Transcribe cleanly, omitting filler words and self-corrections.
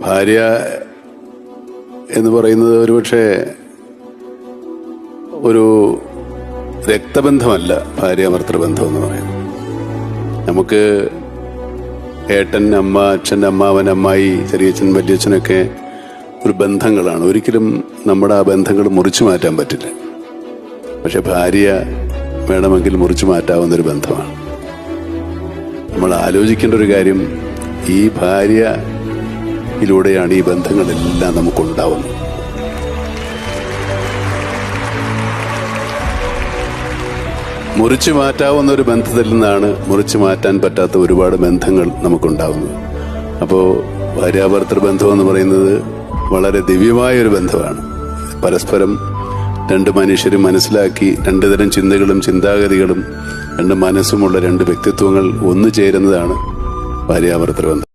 ഭാര്യ എന്ന് പറയുന്നത് ഒരുപക്ഷെ ഒരു രക്തബന്ധമല്ല ഭാര്യ ഭർത്തൃബന്ധം എന്ന് പറയുന്നത്. നമുക്ക് ഏട്ടൻ, അമ്മ, അച്ഛൻ, അമ്മാവൻ, അമ്മായി, ചെറിയച്ഛൻ, വലിയച്ഛനൊക്കെ ഒരു ബന്ധങ്ങളാണ്. ഒരിക്കലും നമ്മുടെ ആ ബന്ധങ്ങൾ മുറിച്ചു മാറ്റാൻ പറ്റില്ല. പക്ഷെ ഭാര്യ വേണമെങ്കിൽ മുറിച്ചു മാറ്റാവുന്നൊരു ബന്ധമാണ്. നമ്മൾ ആലോചിക്കേണ്ട ഒരു കാര്യം, ഈ ഭാര്യയിലൂടെയാണ് ഈ ബന്ധങ്ങളെല്ലാം നമുക്കുണ്ടാവുന്നത്. മുറിച്ചു മാറ്റാവുന്ന ഒരു ബന്ധത്തിൽ നിന്നാണ് മുറിച്ചു മാറ്റാൻ പറ്റാത്ത ഒരുപാട് ബന്ധങ്ങൾ നമുക്കുണ്ടാവുന്നത്. അപ്പോൾ ഭാര്യാഭർത്തൃ ബന്ധം എന്ന് പറയുന്നത് വളരെ ദിവ്യമായൊരു ബന്ധമാണ്. പരസ്പരം രണ്ട് മനുഷ്യരും മനസ്സിലാക്കി, രണ്ടു തരം ചിന്തകളും ചിന്താഗതികളും രണ്ട് മനസ്സുമുള്ള രണ്ട് വ്യക്തിത്വങ്ങൾ ഒന്നു ചേരുന്നതാണ് ഭാര്യാഭർത്തൃ ബന്ധം.